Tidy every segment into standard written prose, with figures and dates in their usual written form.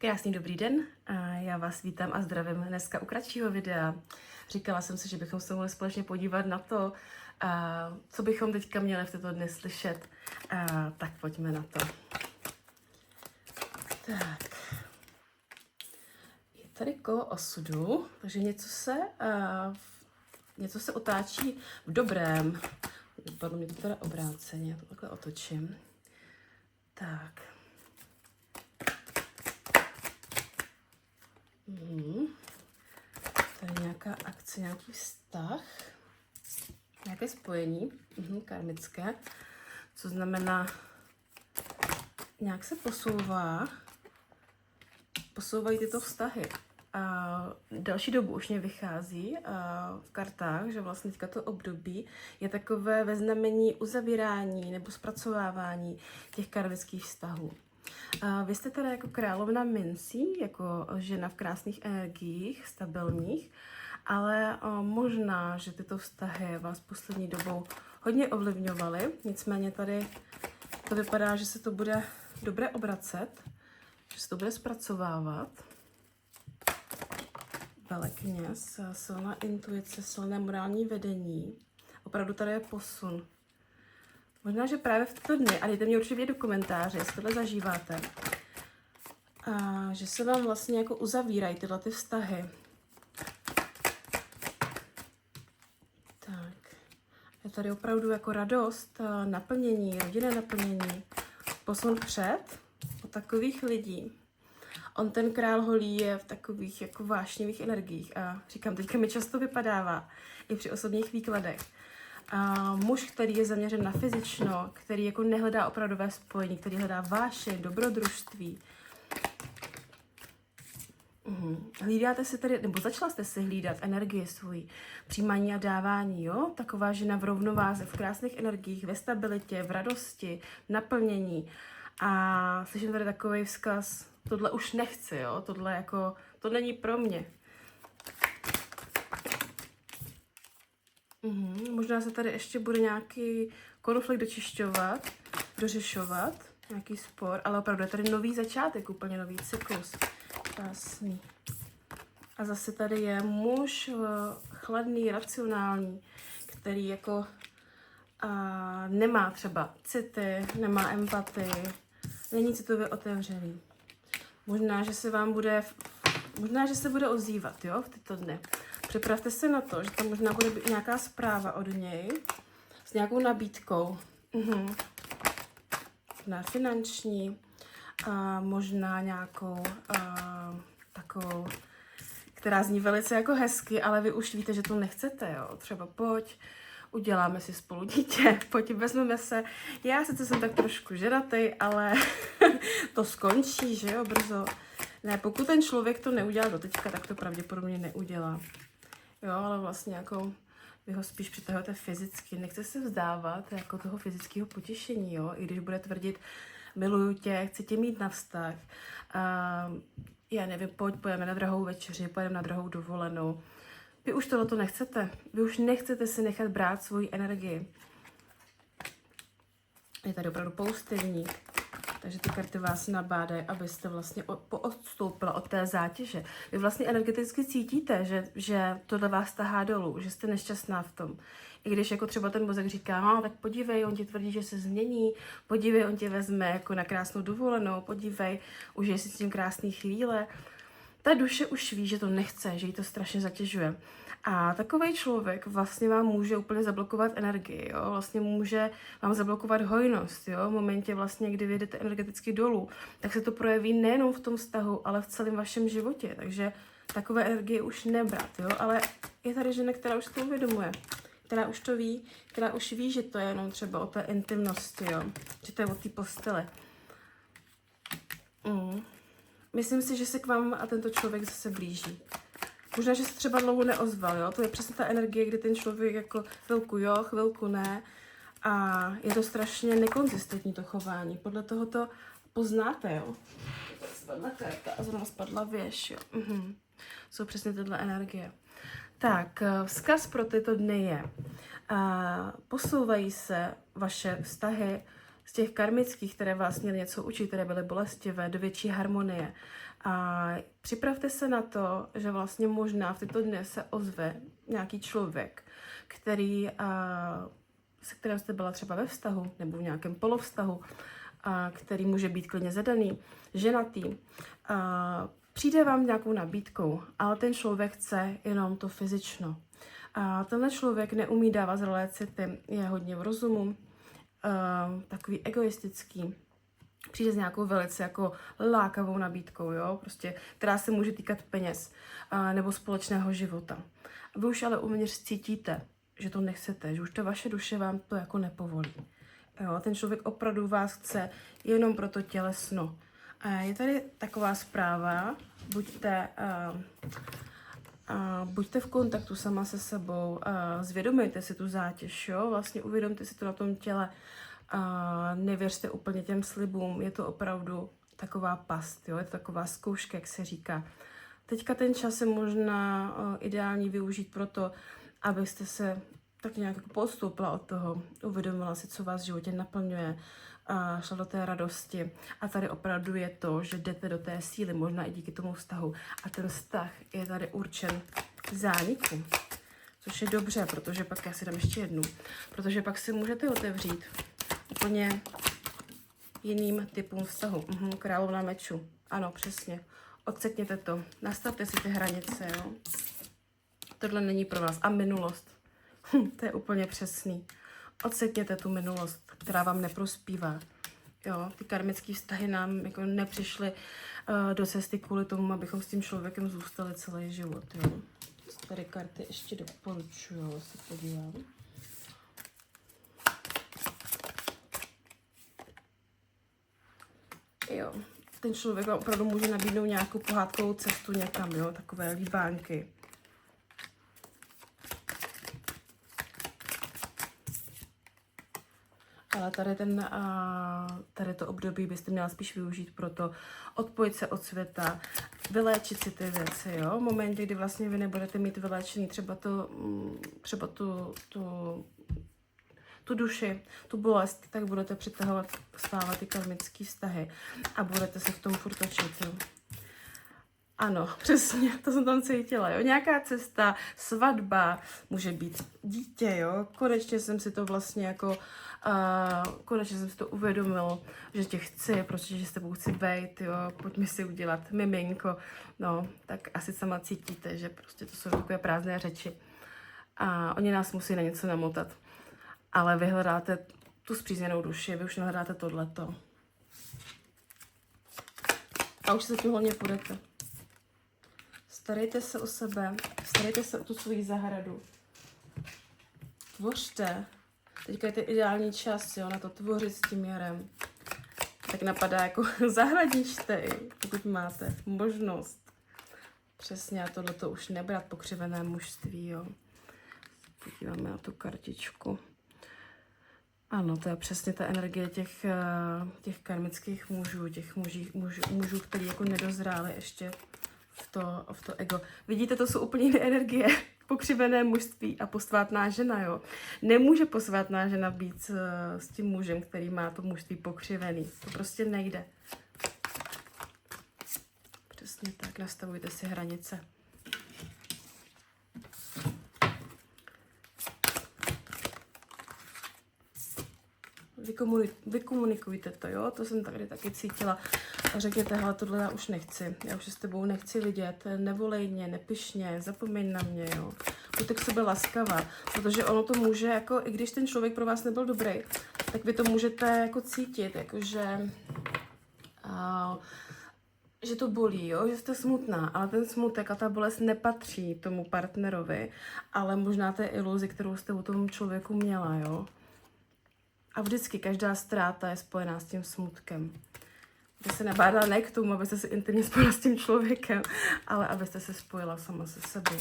Krásný dobrý den, a já vás vítám a zdravím dneska u kratšího videa. Říkala jsem si, že bychom se mohli společně podívat na to, co bychom teďka měli v této dny slyšet. Tak pojďme na to. Tak. Je tady kolo osudu, takže něco se otáčí v dobrém. Vypadlo mě to teda obráceně, já to takhle otočím. Tak. Tady nějaká akce, nějaký vztah, nějaké spojení, karmické, co znamená, nějak se posouvají tyto vztahy. A další dobu už mě vychází v kartách, že vlastně teďka to období je takové ve znamení uzavírání nebo zpracovávání těch karmických vztahů. Vy jste teda jako královna mincí, jako žena v krásných energiích, stabilních, ale možná, že tyto vztahy vás poslední dobou hodně ovlivňovaly, nicméně tady to vypadá, že se to bude dobře obracet, že se to bude zpracovávat. Velekněz, silná intuice, silné morální vedení, opravdu tady je posun. Možná, že právě v tyto dny, a dejte mě určitě do komentáře, jestli tohle zažíváte, že se vám vlastně jako uzavírají tyhle ty vztahy. Tak. Je tady opravdu jako radost, naplnění, rodinné naplnění, posun před od takových lidí. On ten král holí je v takových jako vášnivých energiích a říkám, teďka mi často vypadává i při osobních výkladech. Muž, který je zaměřen na fyzično, který jako nehledá opravdové spojení, který hledá vášeň, dobrodružství. Hlídáte si tady, nebo začala jste si hlídat energii svojí, přijímání a dávání, jo? Taková žena v rovnováze, v krásných energiích, ve stabilitě, v radosti, naplnění. A slyším tady takový vzkaz, tohle už nechci, jo? Tohle jako, to není pro mě. Možná se tady ještě bude nějaký konflikt dočišťovat, dořešovat, nějaký spor, ale opravdu je tady nový začátek, úplně nový cyklus. Krásný. A zase tady je muž chladný, racionální, který jako nemá třeba city, nemá empatii, není citově otevřený. Možná, že se bude ozývat, jo, v tyto dny. Připravte se na to, že tam možná bude nějaká zpráva od něj s nějakou nabídkou. Na finanční, možná nějakou takovou, která zní velice jako hezky, ale vy už víte, že to nechcete, jo. Třeba pojď, uděláme si spolu dítě, pojď, vezmeme se. Já sice jsem tak trošku ženatý, ale to skončí, že jo, brzo. Ne, pokud ten člověk to neudělá do teďka, tak to pravděpodobně neudělá. Jo, ale vlastně jako vy ho spíš přitahujete fyzicky. Nechce se vzdávat jako toho fyzického potěšení, jo, i když bude tvrdit, miluju tě, chci tě mít na vztah. Já nevím, pojďme na drahou večeři, pojedeme na drahou dovolenou. Vy už tohleto nechcete. Vy už nechcete si nechat brát svoji energii. Je tady opravdu poustevník. Takže ty karty vás nabádají, abyste vlastně odstoupila od té zátěže. Vy vlastně energeticky cítíte, že tohle vás tahá dolů, že jste nešťastná v tom. I když jako třeba ten mozek říká, tak podívej, on ti tvrdí, že se změní, podívej, on tě vezme jako na krásnou dovolenou, podívej, užij si s tím krásný chvíle. Ta duše už ví, že to nechce, že jí to strašně zatěžuje. A takový člověk vlastně vám může úplně zablokovat energii, jo? Vlastně může vám zablokovat hojnost, jo? V momentě vlastně, kdy vy jdete energeticky dolů, tak se to projeví nejenom v tom vztahu, ale v celém vašem životě. Takže takové energie už nebrat, jo? Ale je tady žena, která už to uvědomuje, která už to ví, která už ví, že to je jenom třeba o té intimnosti, jo? Že to je o té posteli. Myslím si, že se k vám a tento člověk zase blíží. Možná, že se třeba dlouho neozval, jo? To je přesně ta energie, kdy ten člověk jako chvilku jo, chvilku ne. A je to strašně nekonzistentní to chování. Podle toho to poznáte, jo? Tak spadla karta a zrovna spadla věž, jo? Jsou přesně tyhle energie. Tak, vzkaz pro tyto dny je, posouvají se vaše vztahy z těch karmických, které vás měly něco učit, které byly bolestivé, do větší harmonie. A připravte se na to, že vlastně možná v tyto dny se ozve nějaký člověk, který, se kterým jste byla třeba ve vztahu nebo v nějakém polovztahu, který může být klidně zadaný, ženatý. Přijde vám nějakou nabídkou, ale ten člověk chce jenom to fyzično. A tenhle člověk neumí dávat zralé city, je hodně v rozumu, takový egoistický. Přijde s nějakou velice jako lákavou nabídkou, jo? Prostě, která se může týkat peněz nebo společného života. Vy už ale uvnitř cítíte, že to nechcete, že už ta vaše duše vám to jako nepovolí. Jo? Ten člověk opravdu vás chce jenom pro to tělesno. A je tady taková zpráva, buďte v kontaktu sama se sebou, zvědomujte si tu zátěž, jo? Vlastně uvědomte si to na tom těle, nevěřte úplně těm slibům, je to opravdu taková past, jo? Je to taková zkouška, jak se říká. Teďka ten čas je možná ideální využít pro to, abyste se tak nějak postoupila od toho, uvědomila si, co vás v životě naplňuje, a šla do té radosti. A tady opravdu je to, že jdete do té síly, možná i díky tomu vztahu. A ten vztah je tady určen k zániku. Což je dobře, protože pak já si dám ještě jednu. Protože pak si můžete otevřít úplně jiným typům vztahu. Královna mečů. Ano, přesně. Odsekněte to. Nastavte si ty hranice, jo. Tohle není pro vás. A minulost. To je úplně přesný. Odsekněte tu minulost, která vám neprospívá. Jo, ty karmické vztahy nám jako nepřišly do cesty kvůli tomu, abychom s tím člověkem zůstali celý život. Jo. Tady karty ještě doporučuju, se podívám. Jo, ten člověk vám opravdu může nabídnout nějakou pohádkovou cestu někam, jo, takové líbánky. Ale tady to období byste měla spíš využít pro to odpojit se od světa, vyléčit si ty věci, jo. V momentě, kdy vlastně vy nebudete mít vyléčený třeba tu duši, tu bolest, tak budete přitahovat stále ty karmické vztahy a budete se v tom furt točit, jo. Ano, přesně, to jsem tam cítila, jo. Nějaká cesta, svatba, může být dítě, jo. Konečně jsem si to vlastně jako, konečně jsem si to uvědomila, že tě chci, protože s tebou chci bejt, jo. Pojďme si udělat miminko, no, tak asi sama cítíte, že prostě to jsou takové prázdné řeči. A oni nás musí na něco namotat. Ale vy hledáte tu spřízněnou duši, vy už nehledáte tohleto. A už se tím hlavně půjdete. Starejte se o sebe, starejte se o tu svoji zahradu. Tvořte. Teďka je ten ideální čas, jo, na to tvořit s tím jarem. Tak napadá jako zahradničte i, pokud máte možnost. Přesně, a tohleto už nebrat pokřivené mužství, jo. Podíváme na tu kartičku. Ano, to je přesně ta energie těch karmických mužů, těch mužů, kteří jako nedozráli ještě v to ego. Vidíte, to jsou úplně jiné energie. Pokřivené mužství a posvátná žena, jo. Nemůže posvátná žena být s tím mužem, který má to mužství pokřivený. To prostě nejde. Přesně tak, nastavujte si hranice. Vykomunikujte to, jo, to jsem tady taky cítila. A řekněte, hele, tohle já už nechci, já už s tebou nechci vidět, nevolej mě, nepišně, zapomeň na mě, jo. Buďte k sobě laskavá, protože ono to může, jako, i když ten člověk pro vás nebyl dobrý, tak vy to můžete jako cítit, jakože, že to bolí, jo, že jste smutná, ale ten smutek a ta bolest nepatří tomu partnerovi, ale možná té iluzi, kterou jste u tomu člověku měla, jo. A vždycky každá ztráta je spojená s tím smutkem. Vy se nabádala ne k tomu, abyste se intimně spojila s tím člověkem, ale abyste se spojila sama se sebou.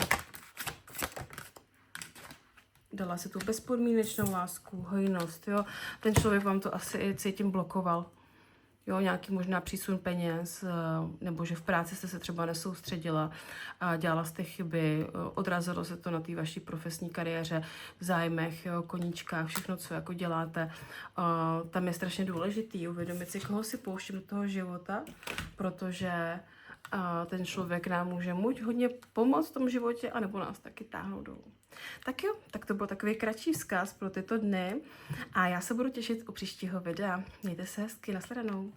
Dala si tu bezpodmínečnou lásku, hojnost, jo. Ten člověk vám to asi i cítím blokoval. Jo, nějaký možná přísun peněz, nebo že v práci jste se třeba nesoustředila a dělala jste chyby, odrazilo se to na té vaší profesní kariéře, v zájmech, jo, koníčkách, všechno, co jako děláte. Tam je strašně důležitý uvědomit si, koho si pouštím do toho života, protože ten člověk nám může hodně pomoct v tom životě, anebo nás taky táhnout dolů. Tak jo, tak to byl takový kratší vzkaz pro tyto dny a já se budu těšit u příštího videa. Mějte se hezky, nashledanou.